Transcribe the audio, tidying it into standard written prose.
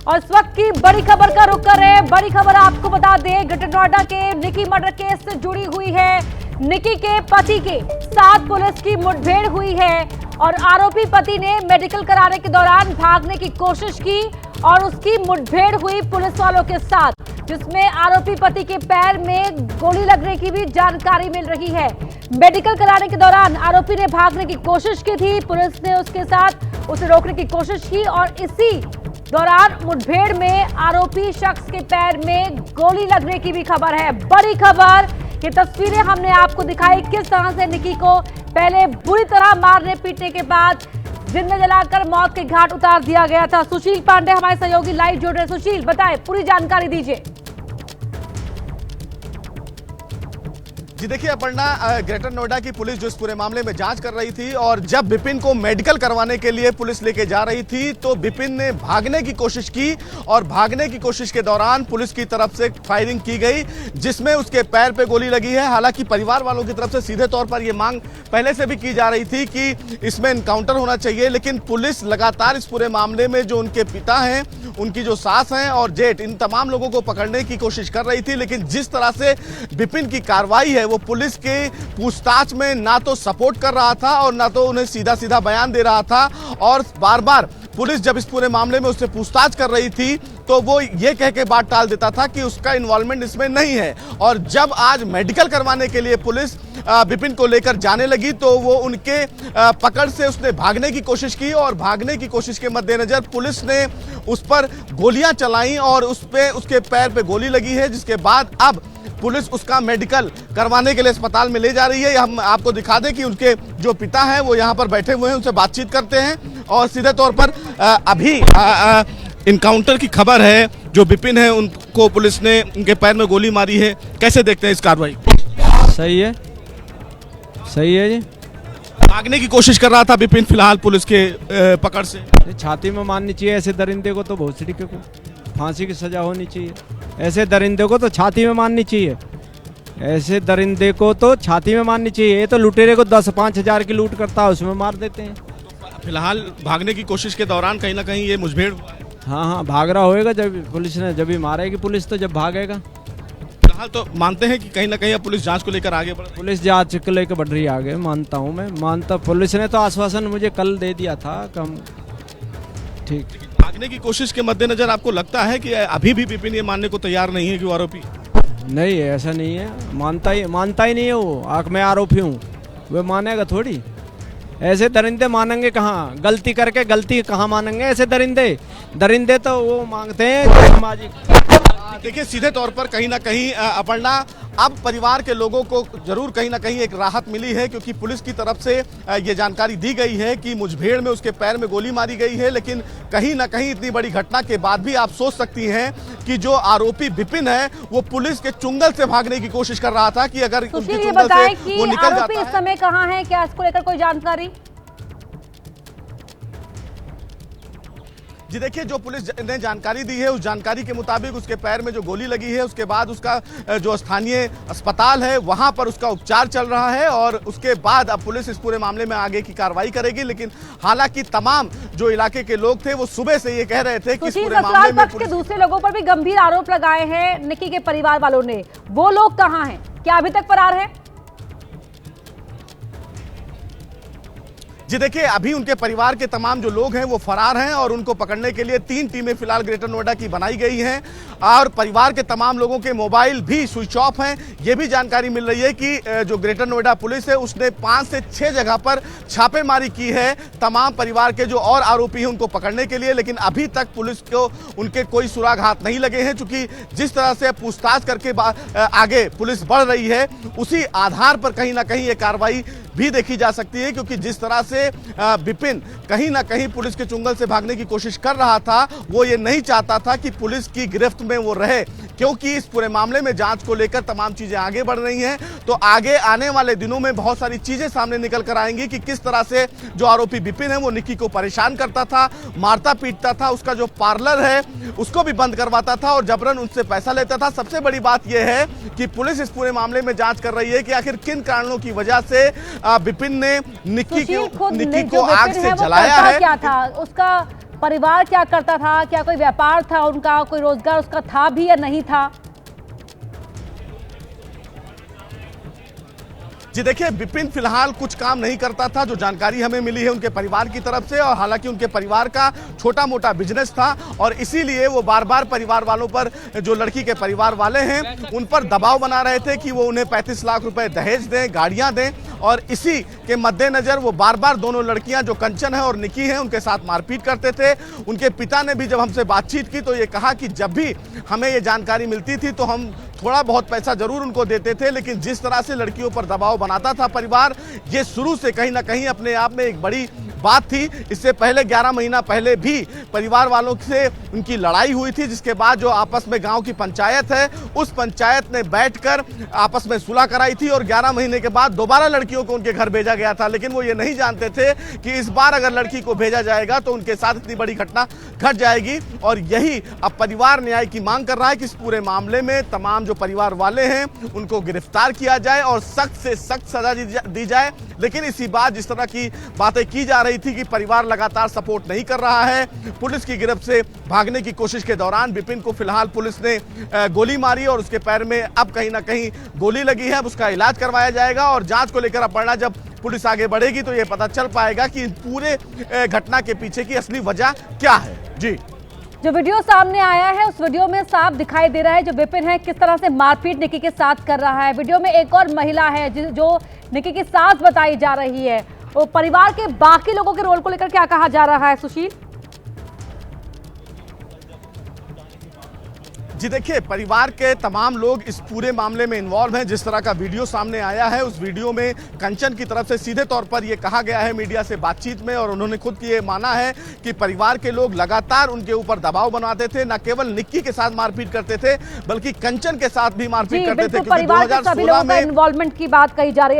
और इस वक्त की बड़ी खबर का रुख कर रहे हैं। बड़ी खबर आपको बता दें, ग्रेटर नोएडा के निकी मर्डर केस से जुड़ी हुई है। निकी के पति के साथ पुलिस की मुठभेड़ हुई है और आरोपी पति ने मेडिकल कराने के दौरान भागने की कोशिश की और उसकी मुठभेड़ हुई पुलिस वालों के साथ, जिसमें आरोपी पति के पैर में गोली लगने की भी जानकारी मिल रही है। मेडिकल कराने के दौरान आरोपी ने भागने की कोशिश की थी, पुलिस ने उसके साथ उसे रोकने की कोशिश की और इसी दौरान मुठभेड़ में आरोपी शख्स के पैर में गोली लगने की भी खबर है। बड़ी खबर, ये तस्वीरें हमने आपको दिखाई किस तरह से निकी को पहले बुरी तरह मारने पीटने के बाद जिंदा जलाकर मौत के घाट उतार दिया गया था। सुशील पांडे हमारे सहयोगी लाइव जुड़ रहे। सुशील, बताएं, पूरी जानकारी दीजिए। जी देखिए अपर्णा, ग्रेटर नोएडा की पुलिस जो इस पूरे मामले में जांच कर रही थी और जब विपिन को मेडिकल करवाने के लिए पुलिस लेके जा रही थी तो विपिन ने भागने की कोशिश की और भागने की कोशिश के दौरान पुलिस की तरफ से फायरिंग की गई, जिसमें उसके पैर पे गोली लगी है। हालांकि परिवार वालों की तरफ से सीधे तौर पर यह मांग पहले से भी की जा रही थी कि इसमें एनकाउंटर होना चाहिए, लेकिन पुलिस लगातार इस पूरे मामले में जो उनके पिता हैं, उनकी जो सास हैं और जेठ, इन तमाम लोगों को पकड़ने की कोशिश कर रही थी। लेकिन जिस तरह से विपिन की कार्रवाई है वो पुलिस के पूछताछ में ना तो सपोर्ट कर रहा था और ना तो उन्हें सीधा सीधा बयान दे रहा था, और बार बार पुलिस जब इस पूरे मामले में उससे पूछताछ कर रही थी तो वो ये कह के बात टाल देता था कि उसका इन्वॉल्वमेंट इसमें नहीं है। और जब आज मेडिकल करवाने के लिए पुलिस विपिन को लेकर जाने लगी तो वो उनके पकड़ से उसने भागने की कोशिश की और भागने की कोशिश के मद्देनजर पुलिस ने उस पर गोलियां चलाई और उसके पैर पे गोली लगी है, जिसके बाद अब पुलिस उसका मेडिकल करवाने के लिए अस्पताल में ले जा रही है। हम आपको दिखा दें कि उनके जो पिता हैं वो यहाँ पर बैठे हुए हैं, उनसे बातचीत करते हैं और सीधे तौर पर अभी इनकाउंटर की खबर है। जो विपिन है उनको पुलिस ने उनके पैर में गोली मारी है, कैसे देखते हैं इस कार्रवाई? सही है, सही है जी। भागने की कोशिश कर रहा था विपिन फिलहाल पुलिस के पकड़ से। छाती में मारनी चाहिए ऐसे दरिंदे को, तो बहुत तरीके को फांसी की सजा होनी चाहिए। ऐसे दरिंदे को तो छाती में मारनी चाहिए, ऐसे दरिंदे को तो छाती में मारनी चाहिए। ये तो लुटेरे को 10-5 हजार की लूट करता है, उसमें मार देते हैं। फिलहाल भागने की कोशिश के दौरान कहीं ना कहीं ये मुठभेड़ हुआ है। हाँ, भाग रहा होएगा जब पुलिस ने, जब भी मारेगी पुलिस तो जब भागेगा। फिलहाल तो मानते हैं कि कहीं ना कहीं अब पुलिस जांच को लेकर आगे बढ़ रही है। पुलिस जांच को लेकर बढ़ रही है आगे, मानता हूँ मैं, मानता। पुलिस ने तो आश्वासन मुझे कल दे दिया था कम, ठीक। भागने की कोशिश के मद्देनजर आपको लगता है कि अभी भी विपिन ये मानने को तैयार नहीं है कि वो आरोपी? नहीं, ऐसा नहीं है, मानता ही नहीं है वो। मैं आरोपी हूँ, वे मानेगा थोड़ी। ऐसे दरिंदे मानेंगे कहाँ? गलती करके गलती कहाँ मानेंगे ऐसे दरिंदे तो वो मांगते हैं। देखिए सीधे तौर पर कहीं ना कहीं अपर्णा, अब परिवार के लोगों को जरूर कहीं ना कहीं एक राहत मिली है, क्योंकि पुलिस की तरफ से ये जानकारी दी गई है कि मुठभेड़ में उसके पैर में गोली मारी गई है। लेकिन कहीं ना कहीं इतनी बड़ी घटना के बाद भी आप सोच सकती हैं कि जो आरोपी विपिन है वो पुलिस के चुंगल से भागने की कोशिश कर रहा था कि अगर उनके चुंगल से वो निकल जाता है। इस समय कहाँ है, क्या इसको लेकर कोई जानकारी? जी देखिए, जो पुलिस ने जानकारी दी है उस जानकारी के मुताबिक उसके पैर में जो गोली लगी है उसके बाद उसका जो स्थानीय अस्पताल है वहां पर उसका उपचार चल रहा है और उसके बाद अब पुलिस इस पूरे मामले में आगे की कार्रवाई करेगी। लेकिन हालांकि तमाम जो इलाके के लोग थे वो सुबह से ये कह रहे थे कि इस पूरे मामले में पुलिस के दूसरे लोगों पर भी गंभीर आरोप लगाए हैं निकी के परिवार वालों ने। वो लोग कहाँ हैं, क्या अभी तक फरार है? जी देखिए, अभी उनके परिवार के तमाम जो लोग हैं वो फरार हैं और उनको पकड़ने के लिए 3 टीमें फिलहाल ग्रेटर नोएडा की बनाई गई हैं और परिवार के तमाम लोगों के मोबाइल भी स्विच ऑफ हैं। ये भी जानकारी मिल रही है कि जो ग्रेटर नोएडा पुलिस है उसने 5 से 6 जगह पर छापेमारी की है तमाम परिवार के जो और आरोपी हैं उनको पकड़ने के लिए। लेकिन अभी तक पुलिस को उनके कोई सुराग हाथ नहीं लगे हैं, चूंकि जिस तरह से पूछताछ करके आगे पुलिस बढ़ रही है उसी आधार पर कहीं ना कहीं ये कार्रवाई भी देखी जा सकती है, क्योंकि जिस तरह से विपिन कहीं ना कहीं पुलिस के चुंगल से भागने की कोशिश कर रहा था, वो ये नहीं चाहता था कि पुलिस की गिरफ्त में वो रहे, क्योंकि इस पूरे मामले में जांच को लेकर तमाम चीजें आगे बढ़ रही हैं। तो आगे आने वाले दिनों में बहुत सारी चीजें सामने निकल कर आएंगी कि किस तरह से जो आरोपी विपिन है वो निकी को परेशान करता था, मारता पीटता था, उसका जो पार्लर है उसको भी बंद करवाता था और जबरन उनसे पैसा लेता था। सबसे बड़ी बात यह है कि पुलिस इस पूरे मामले में जांच कर रही है कि आखिर किन कारणों की वजह से विपिन ने निकी को आग से जलाया है। क्या था उसका परिवार क्या करता था, क्या कोई व्यापार था उनका, कोई रोजगार उसका था भी या नहीं था? जी देखिए, विपिन फिलहाल कुछ काम नहीं करता था, जो जानकारी हमें मिली है उनके परिवार की तरफ से, और हालांकि उनके परिवार का छोटा मोटा बिजनेस था और इसीलिए वो बार बार परिवार वालों पर, जो लड़की के परिवार वाले हैं उन पर दबाव बना रहे थे कि वो उन्हें 35 लाख रुपए दहेज दें, गाड़ियां दें, और इसी के मद्देनजर वो बार बार दोनों लड़कियां जो कंचन है और निकी है उनके साथ मारपीट करते थे। उनके पिता ने भी जब हमसे बातचीत की तो ये कहा कि जब भी हमें ये जानकारी मिलती थी तो हम थोड़ा बहुत पैसा जरूर उनको देते थे, लेकिन जिस तरह से लड़कियों पर दबाव बनाता था परिवार, ये शुरू से कहीं ना कहीं अपने आप में एक बड़ी बात थी। इससे पहले 11 महीना पहले भी परिवार वालों से उनकी लड़ाई हुई थी, जिसके बाद जो आपस में गांव की पंचायत है उस पंचायत ने बैठकर आपस में सुलह कराई थी और 11 महीने के बाद दोबारा लड़कियों को उनके घर भेजा गया था। लेकिन वो ये नहीं जानते थे कि इस बार अगर लड़की को भेजा जाएगा तो उनके साथ इतनी बड़ी घटना घट जाएगी, और यही अब परिवार न्याय की मांग कर रहा है कि इस पूरे मामले में तमाम जो परिवार वाले हैं उनको गिरफ्तार किया जाए और सख्त से सख्त सजा दी जाए। लेकिन इसी बात जिस तरह की बातें की जा रही थी कि परिवार लगातार सपोर्ट नहीं कर रहा है, पुलिस की गिरफ्त से भागने की कोशिश के दौरान विपिन को फिलहाल पुलिस ने गोली मारी और उसके पैर में अब कहीं ना कहीं गोली लगी है। अब उसका इलाज करवाया जाएगा और जांच को लेकर अपर्णा जब पुलिस आगे बढ़ेगी तो यह पता चल पाएगा कि पूरे घटना के पीछे की असली वजह क्या है। जी, जो वीडियो सामने आया है उस वीडियो में साफ दिखाई दे रहा है जो विपिन है किस तरह से मारपीट निकी के साथ कर रहा है। वीडियो में एक और महिला है जो निकी की सास बताई जा रही है। वो परिवार के बाकी लोगों के रोल को लेकर क्या कहा जा रहा है, सुशील? जी देखिए, परिवार के तमाम लोग इस पूरे मामले में इन्वॉल्व हैं। जिस तरह का वीडियो सामने आया है उस वीडियो में कंचन की तरफ से सीधे तौर पर यह कहा गया है मीडिया से बातचीत में, और उन्होंने खुद ये माना है कि परिवार के लोग लगातार उनके ऊपर दबाव बनाते थे, न केवल निक्की के साथ मारपीट करते थे बल्कि कंचन के साथ भी मारपीट करते थे। परिवार के सभी लोगों का इन्वॉल्वमेंट की बात कही जा रही है।